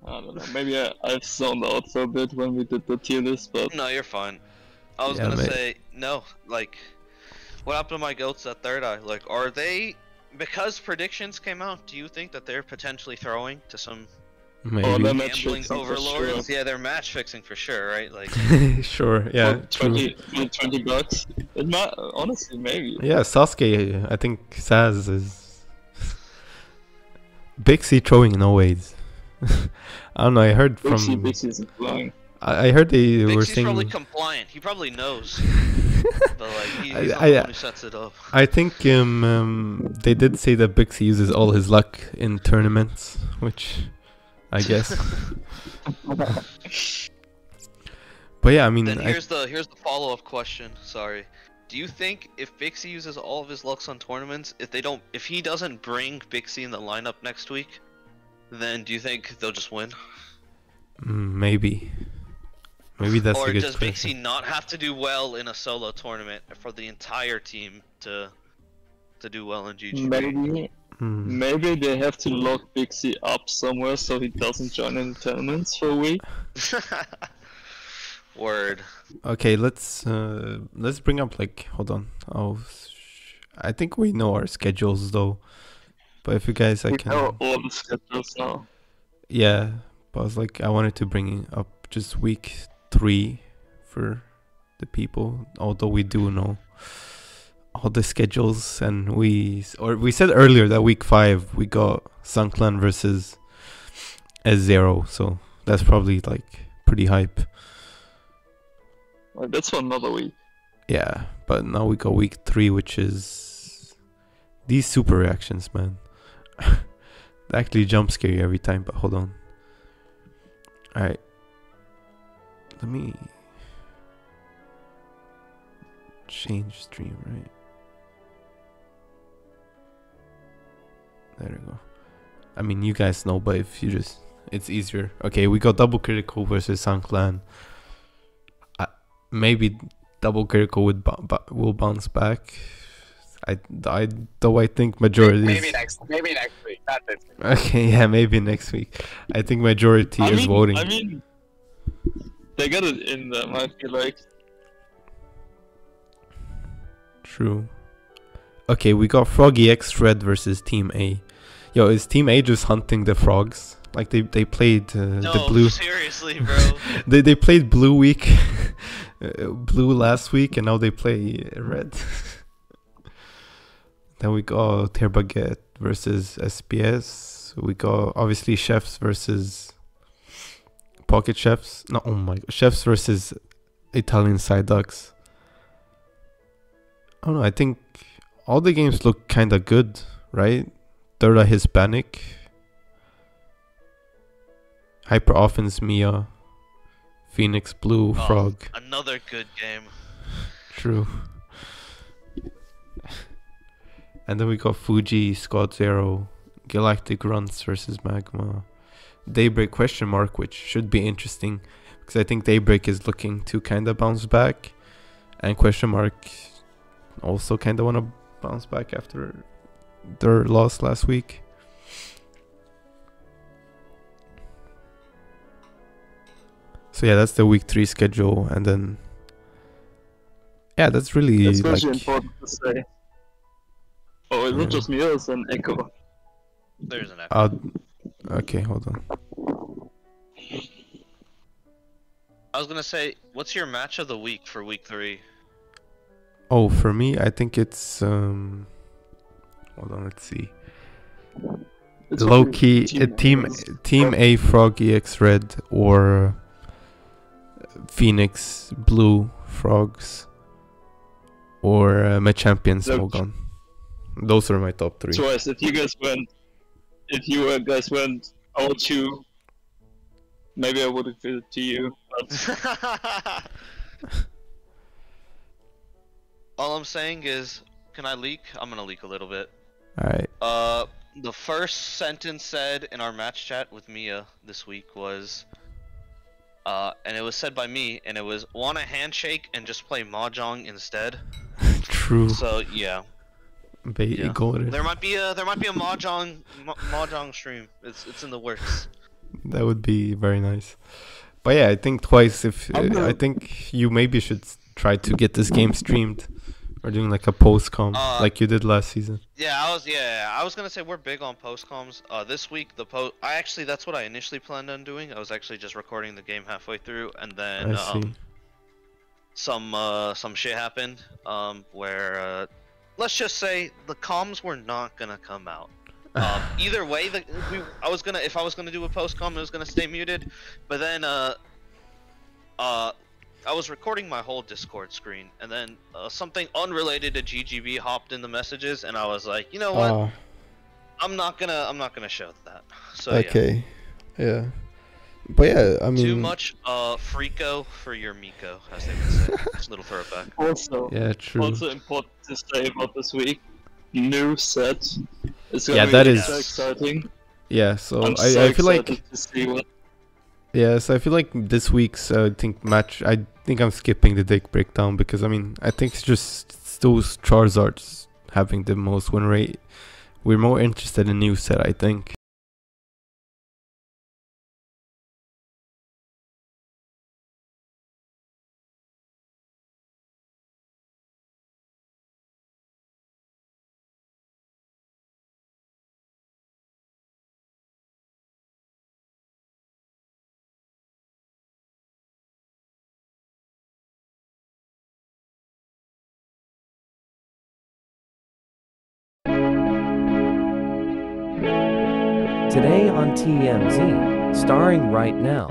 I don't know. Maybe I've zoned out for a bit when we did the tier list, but No, you're fine. I was Yeah, gonna mate. say no. Like, what happened to my goats at Third Eye? Like, are they? Because predictions came out, do you think that they're potentially throwing to some Maybe. they're match gambling fixing for overlords? sure. Yeah, they're match fixing for sure, right? Like, Sure. Yeah. For True. 20 bucks. It might, honestly, maybe. Yeah, Sasuke. I think Saz is Big C throwing no ways. I don't know. I heard from. Bixie isn't flying. I heard they were Bixie's saying. probably compliant. He probably knows, but like, he's not I- the one who sets it up. I think they did say that Bixie uses all his luck in tournaments, which I guess. But yeah, I mean, Then here's the follow-up question. Sorry. Do you think if Bixie uses all of his lucks on tournaments, if he doesn't bring Bixie in the lineup next week, then do you think they'll just win? maybe that's Or a good does question. Bixie not have to do well in a solo tournament for the entire team to do well in GGB? Maybe they have to lock Bixie up somewhere so he doesn't join in tournaments for a week. Word. Okay, let's bring up like hold on. I think we know our schedules though. But if you guys We can know all the schedules now. yeah, but I was like I wanted to bring up just week 3 for the people, although we do know all the schedules, and we said earlier that week 5 we got Sunclan versus sZero, so that's probably like pretty hype. Well, that's for another week. Yeah, but now we got week 3, which is these super reactions, man. They actually jump scare you every time, but hold on. Alright. Let me change stream, right? There we go. I mean, you guys know, but if you just... It's easier. Okay, we got double critical versus Sunclan. Maybe double critical will bounce back. I think majority maybe next week, not this week. Okay, yeah, maybe next week. I think majority is voting. I mean, they got it in them, I feel like. True. Okay, we got Froggy X Red versus Team A. Yo, is Team A just hunting the frogs? Like they played the blue. No, seriously, bro. They played blue week, blue last week, and now they play red. Then we got Terre Baguette versus SPS. We got obviously Chefs versus Pocket Chefs. No, oh my god, Chefs versus Italian Side Ducks. I don't know. I think all the games look kind of good, right? Third Eye Hispanic. Hyper Offense Mia. Phoenix Blue Frog. Another good game. True. And then we got Fuji, Squad Zero, Galactic Runs versus Magma. Daybreak question mark, which should be interesting because I think Daybreak is looking to kind of bounce back, and question mark also kind of want to bounce back after their loss last week. So yeah, that's the week 3 schedule, and then yeah, that's really That's like really important to say. Oh, it's not just me, it's an echo. There's an echo. okay, hold on. I was gonna say, what's your match of the week for week 3? Oh, for me, I think it's hold on, let's see. It's Low probably key, team A Frog EX Red or Phoenix Blue Frogs or my champions. Look. Hold on, those are my top 3. Twice, if you guys if you guys went 0-2, maybe I would have given it to you. But All I'm saying is, can I leak? I'm gonna leak a little bit. All right. The first sentence said in our match chat with Mia this week was, and it was said by me, and it was, want a handshake and just play Mahjong instead. True. So yeah. Yeah. Golden. There might be a mahjong stream. It's in the works. That would be very nice. But yeah, I think Twice. If I think you maybe should try to get this game streamed, or doing like a post-com like you did last season. Yeah, I was gonna say we're big on post-coms. This week that's what I initially planned on doing. I was actually just recording the game halfway through, and then I see. some shit happened. Where let's just say the comms were not gonna come out. Either way, if I was gonna do a post-com, it was gonna stay muted. But then I was recording my whole Discord screen, and then something unrelated to GGB hopped in the messages, and I was like, you know what? I'm not gonna show that. So okay, yeah. But yeah, I mean, too much Frico for your Miko, as they would say. It's a little throwback. Also, yeah, true. Also important to say about this week, new set. It's Yeah, gonna that be is so exciting. Yeah, so I'm I feel like excited to see what. yeah, so I feel like this week's match. I think I'm skipping the deck breakdown because I mean I think it's just those Charizards having the most win rate. We're more interested in new set, I think. Today on TMZ, starring right now.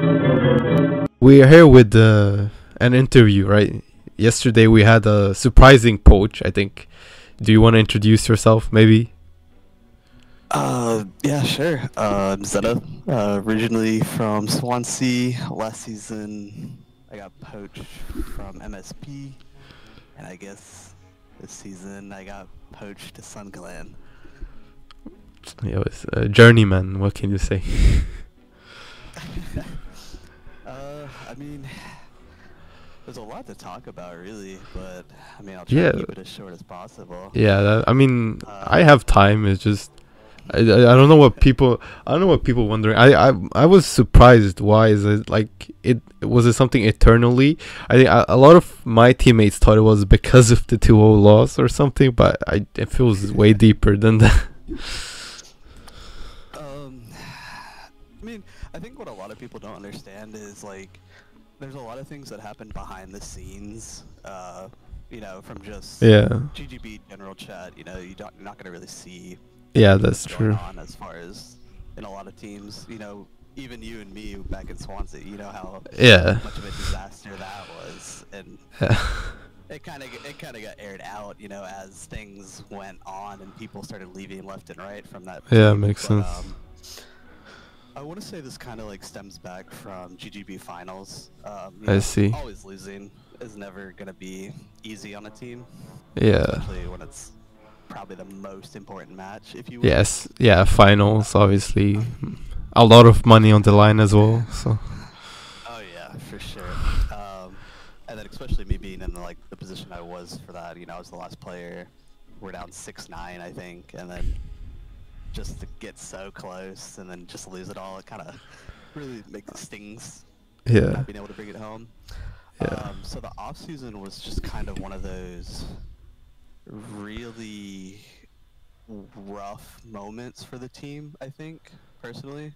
We are here with an interview, right? Yesterday we had a surprising poach, I think. Do you want to introduce yourself, maybe? Yeah, sure. I'm Zeta, originally from Swansea. Last season, I got poached from MSP, and I guess this season I got poached to Sun Clan. Yeah, it's a journeyman. What can you say? I mean, there's a lot to talk about, really, but I mean, I'll try to keep it as short as possible. Yeah, I mean, I have time. It's just I don't know what people wondering. I was surprised. Why is it like it? Was it something eternally? I think a lot of my teammates thought it was because of the 2-0 loss or something, but it feels way deeper than that. I mean, I think what a lot of people don't understand is like, there's a lot of things that happen behind the scenes. You know, from just GGB general chat. You know, you're not gonna really see. Yeah, that's going true. on as far as in a lot of teams, you know, even you and me back in Swansea, you know how much of a disaster that was, and it kind of got aired out, you know, as things went on and people started leaving left and right from that. Yeah, makes sense. I want to say this kind of like stems back from GGB finals. I see. Always losing is never gonna be easy on a team. Yeah. Especially when it's probably the most important match, if you will. Yes, yeah, finals, obviously. A lot of money on the line as well, so. Oh yeah, for sure. And then especially me being in like the position I was for that, you know, I was the last player. We're down 6-9, I think, and then just to get so close and then just lose it all, it kind of really stings. Yeah. Not being able to bring it home. Yeah. So the off season was just kind of one of those really rough moments for the team, I think, personally.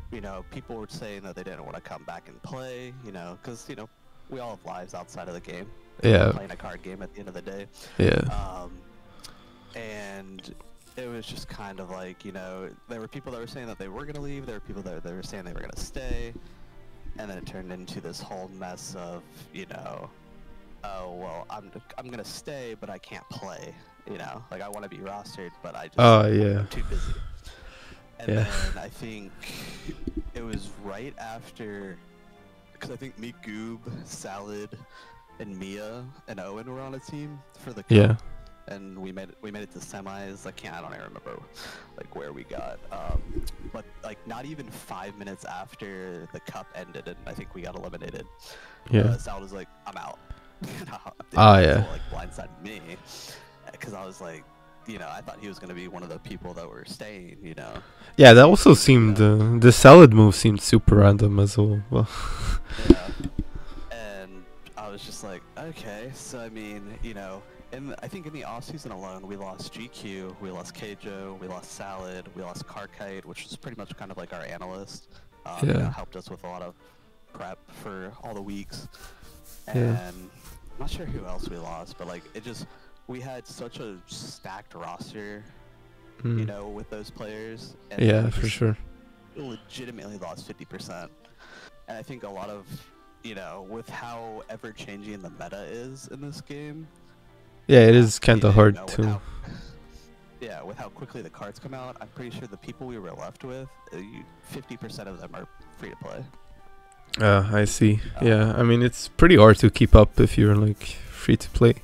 You know, people were saying that they didn't want to come back and play, you know, because, you know, we all have lives outside of the game. Yeah. We're playing a card game at the end of the day. Yeah. And it was just kind of like, you know, there were people that were saying that they were going to leave, there were people that were saying they were going to stay, and then it turned into this whole mess of, you know, oh, well, I'm going to stay, but I can't play. You know, like I want to be rostered, but I just Yeah. I'm too busy. And Yeah. then I think it was right after, because I think me, Goob, Salad, and Mia and Owen were on a team for the cup. Yeah. And we made it to semis. I don't even remember like where we got. But like not even 5 minutes after the cup ended, and I think we got eliminated. Yeah. Sal was like, "I'm out." Yeah. Like blindsided me, because I was like, you know, I thought he was gonna be one of the people that were staying. You know. Yeah, that also seemed the salad move seemed super random as well. Yeah. And I was just like, okay, so I mean, you know. I think in the off season alone, we lost GQ, we lost Keijo, we lost Salad, we lost Karkite, which was pretty much kind of like our analyst. You know, helped us with a lot of prep for all the weeks. And I'm not sure who else we lost, but like we had such a stacked roster, you know, with those players. And yeah, for sure. Legitimately lost 50%. And I think a lot of, you know, with how ever changing the meta is in this game. Yeah, it is kind of hard to. With how quickly the cards come out, I'm pretty sure the people we were left with, 50% of them are free to play. I see. Yeah, I mean it's pretty hard to keep up if you're like free to play,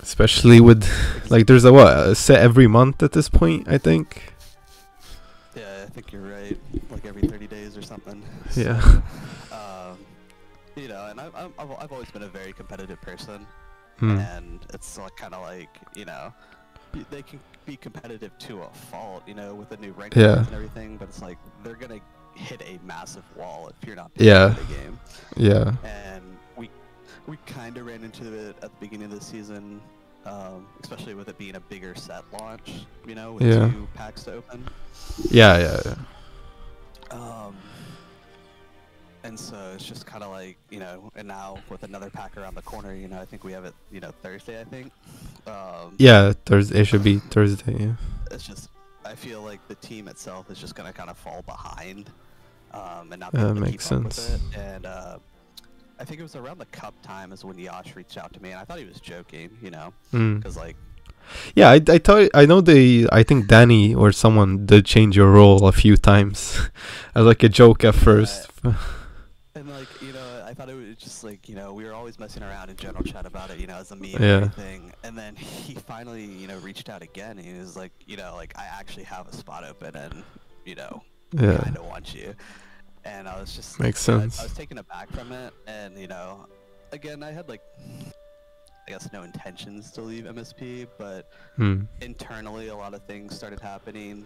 especially with like there's a set every month at this point, I think. Yeah, I think you're right. Like every 30 days or something. Yeah. So, you know, and I've always been a very competitive person. And it's like, kind of like, you know, they can be competitive to a fault, you know, with the new rank and everything, but it's like they're gonna hit a massive wall if you're not playing the game. Yeah. And we kind of ran into it at the beginning of the season, especially with it being a bigger set launch, you know, with 2 packs to open. Yeah. And so it's just kind of like, you know, and now with another pack around the corner, you know, I think we have it, you know, Thursday, I think. Yeah, Thursday. It should be Thursday, yeah. It's just, I feel like the team itself is just going to kind of fall behind and not be able to keep up with it. And I think it was around the cup time is when Yosh reached out to me, and I thought he was joking, you know, because like... Yeah, I think Danny or someone did change your role a few times as like a joke at first. And like, you know, I thought it was just like, you know, we were always messing around in general chat about it, you know, as a meme and everything. And then he finally, you know, reached out again, and he was like, you know, like, I actually have a spot open and, you know, kind of want you. And I was just... Makes sense. I was taken aback from it, and, you know, again, I had like, I guess no intentions to leave MSP, but internally a lot of things started happening.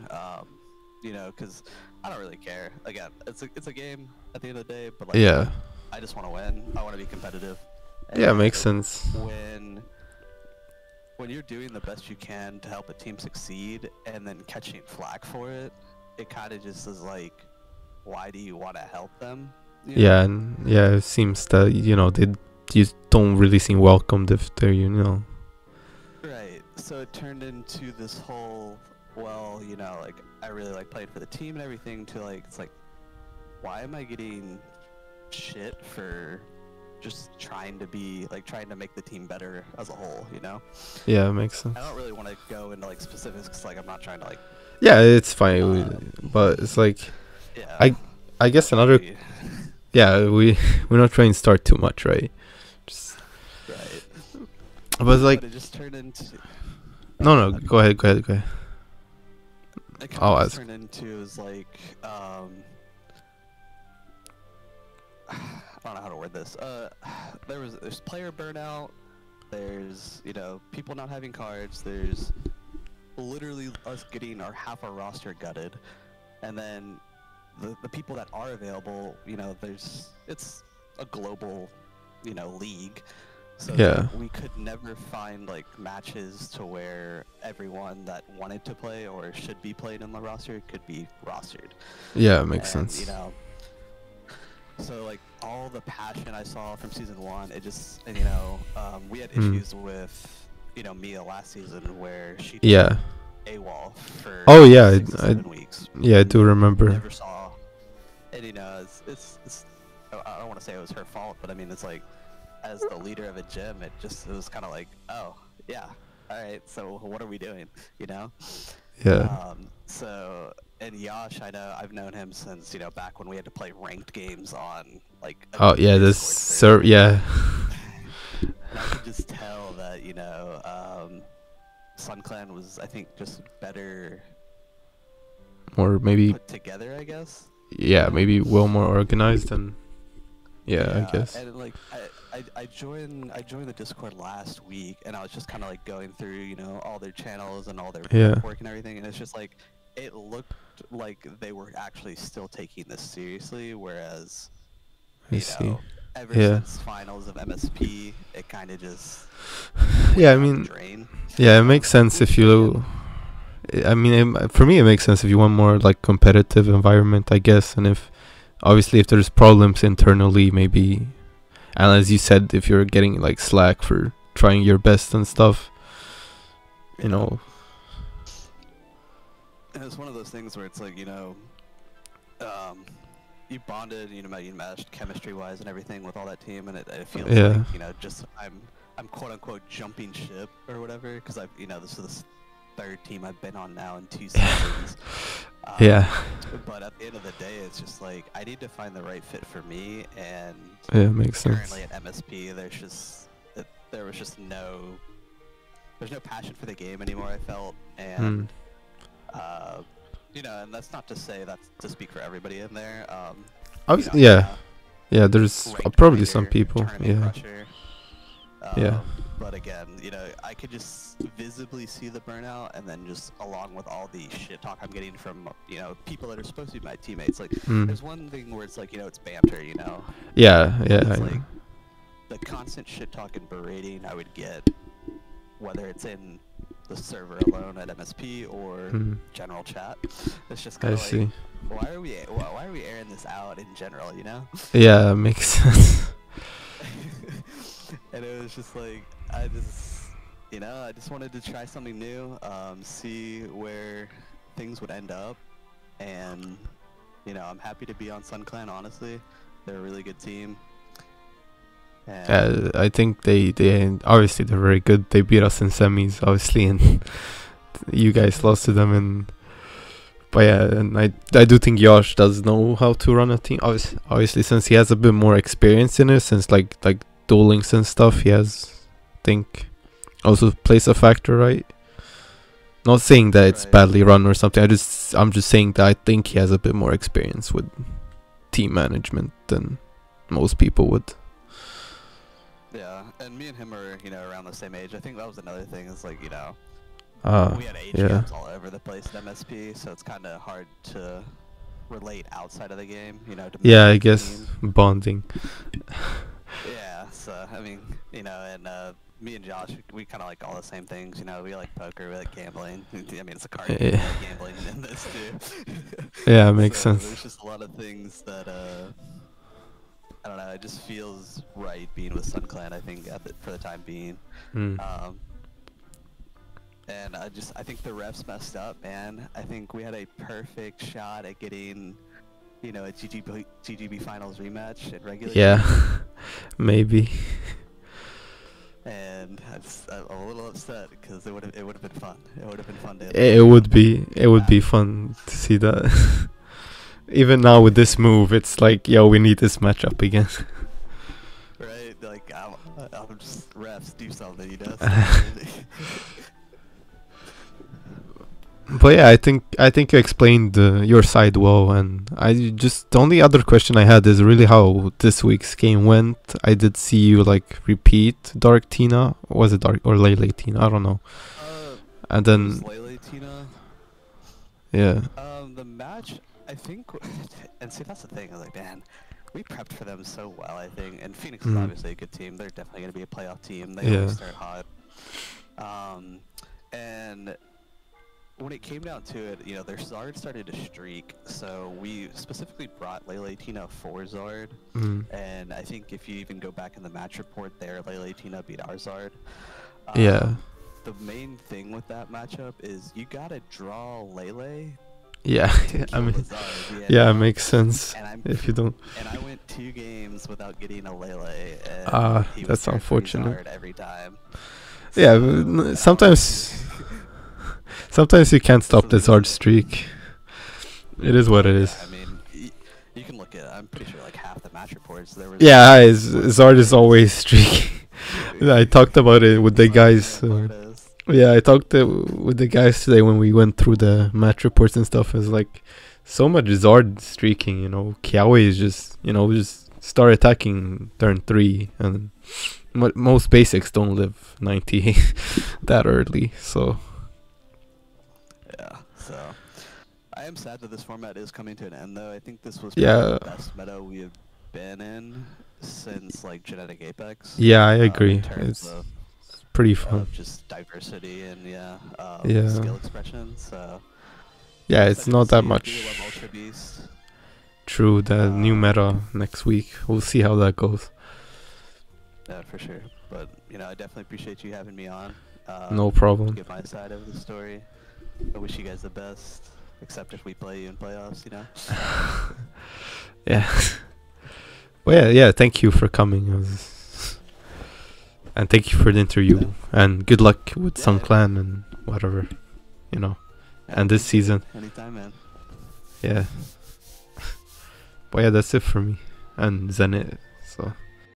You know, because I don't really care. Again, it's a game at the end of the day, but like, I just want to win. I want to be competitive. And makes sense. When you're doing the best you can to help a team succeed, and then catching flack for it, it kind of just is like, why do you want to help them? You know? And it seems that, you know, you don't really seem welcomed if they're, you know. Right. So it turned into this whole, well, you know, like, I really like playing for the team and everything, to like, it's like, why am I getting shit for just trying to make the team better as a whole, you know? Yeah, it makes sense. I don't really want to go into like specifics, because like I'm not trying to like... Yeah, it's fine, but it's like, I guess another... we're not trying to start too much, right? Right. But it's like... But it just turned into... No, go ahead. It kind of turned into is like, I don't know how to word this. There's player burnout. There's, you know, people not having cards. There's literally us getting half our roster gutted, and then the people that are available, you know, it's a global, you know, league. So we could never find like matches to where everyone that wanted to play or should be played in the roster could be rostered. Yeah, it makes sense. You know, so like all the passion I saw from season 1, it just, and, you know, we had issues with, you know, Mia last season where she AWOL for 6 to 7 weeks. Yeah, I do remember. Never saw, and you know, it's I don't want to say it was her fault, but I mean, it's like, as the leader of a gym, it was kind of like, oh yeah, all right. So what are we doing? You know? Yeah. So and Yosh, I know I've known him since back when we had to play ranked games on like. Oh yeah, this server. Yeah. And I could just tell that SunClan was, I think, just better. Or maybe put together, I guess. Yeah, maybe well more organized and yeah, I guess. And like I joined the Discord last week, and I was just kind of like going through all their channels and all their work and everything, and it's just like it looked like they were actually still taking this seriously, whereas ever since finals of MSP, it kind of just I mean, yeah, it makes sense if you. I mean, for me, it makes sense if you want more like competitive environment, I guess, and if obviously if there's problems internally, maybe, and as you said, if you're getting like slack for trying your best and stuff, you know. And it's one of those things where it's like you bonded, you meshed chemistry-wise and everything with all that team, and it feels like just I'm quote unquote jumping ship or whatever, because I've this is the third team I've been on now in 2 seasons. But at the end of the day, it's just like I need to find the right fit for me, and makes currently sense. at MSP, there's no passion for the game anymore. I felt, and and that's not to say that's to speak for everybody in there. There's probably some people. But again, I could just visibly see the burnout, and then just along with all the shit talk I'm getting from people that are supposed to be my teammates. Like, there's one thing where it's like it's banter, It's like the constant shit talk and berating I would get, whether it's in the server alone at MSP or general chat. It's just kind of like, why are we airing this out in general? Yeah, makes sense. And it was just like I just wanted to try something new, see where things would end up, and I'm happy to be on SunClan. Honestly, they're a really good team. I think they obviously they're very good. They beat us in semis, obviously, and you guys lost to them. But yeah, and I do think Yosh does know how to run a team. Obviously, since he has a bit more experience in it, since like Duel Links and stuff, he has, I think, also plays a factor, right? Not saying that it's badly run or something. I'm just saying that I think he has a bit more experience with team management than most people would. Yeah, and me and him are around the same age. I think that was another thing. Is like we had age gaps all over the place at MSP, so it's kind of hard to relate outside of the game. Yeah, I guess bonding. Yeah, so I mean, and me and Josh, we kind of like all the same things. We like poker, we like gambling. I mean, it's a card game, we like gambling in this too. Yeah, makes sense. There's just a lot of things that I don't know. It just feels right being with SunClan. I think for the time being. And I think the refs messed up, man. I think we had a perfect shot at getting, a GGB finals rematch at regular. Yeah, maybe. And I'm a little upset because it would have been fun. It would have been fun to. It would be fun to see that. Even now with this move, it's like, yo, we need this matchup again. Right, like I'm just refs do something, But yeah, I think you explained your side well, and the only other question I had is really how this week's game went. I did see you like repeat Dark Tina. Was it Dark or Lele Tina? I don't know. And then Lele Tina. Yeah. The match, I think, and see that's the thing. I was like, man, we prepped for them so well. I think, and Phoenix is obviously a good team. They're definitely going to be a playoff team. They always start hot. And when it came down to it, their Zard started to streak, so we specifically brought Lele Tina for Zard, and I think if you even go back in the match report there, Lele Tina beat our Zard. The main thing with that matchup is you gotta draw Lele. Yeah, I mean, it makes sense if you don't. And I went 2 games without getting a Lele. And he was that's paired for unfortunate. Zard every time. Yeah, So, but and I was sometimes sometimes you can't stop the Zard streak. It is what it is. I mean, you can look at. I'm pretty sure like half the match reports there was. Yeah, Zard is always streaky. I talked about it with the guys. Yeah, I talked with the guys today when we went through the match reports and stuff. It's like so much Zard streaking, you know. Kiawe is just, you know, just start attacking turn 3, and most basics don't live 90 that early. So yeah, so I am sad that this format is coming to an end, though. I think this was yeah, the best meta we have been in since like Genetic Apex. yeah, I agree. In terms It's of pretty fun. just diversity and Yeah. skill expression. So Yeah, it's not that much. Ultra Beast. True, the new meta next week. We'll see how that goes. Yeah, for sure. But you know, I definitely appreciate you having me on. No problem. To get my side of the story. I wish you guys the best, except if we play you in playoffs, you know. Yeah. Well, yeah. Thank you for coming, and thank you for the interview. And good luck with Sun Clan and whatever, you know. And this season. Anytime, man. Yeah. But yeah, that's it for me and Zenith. So.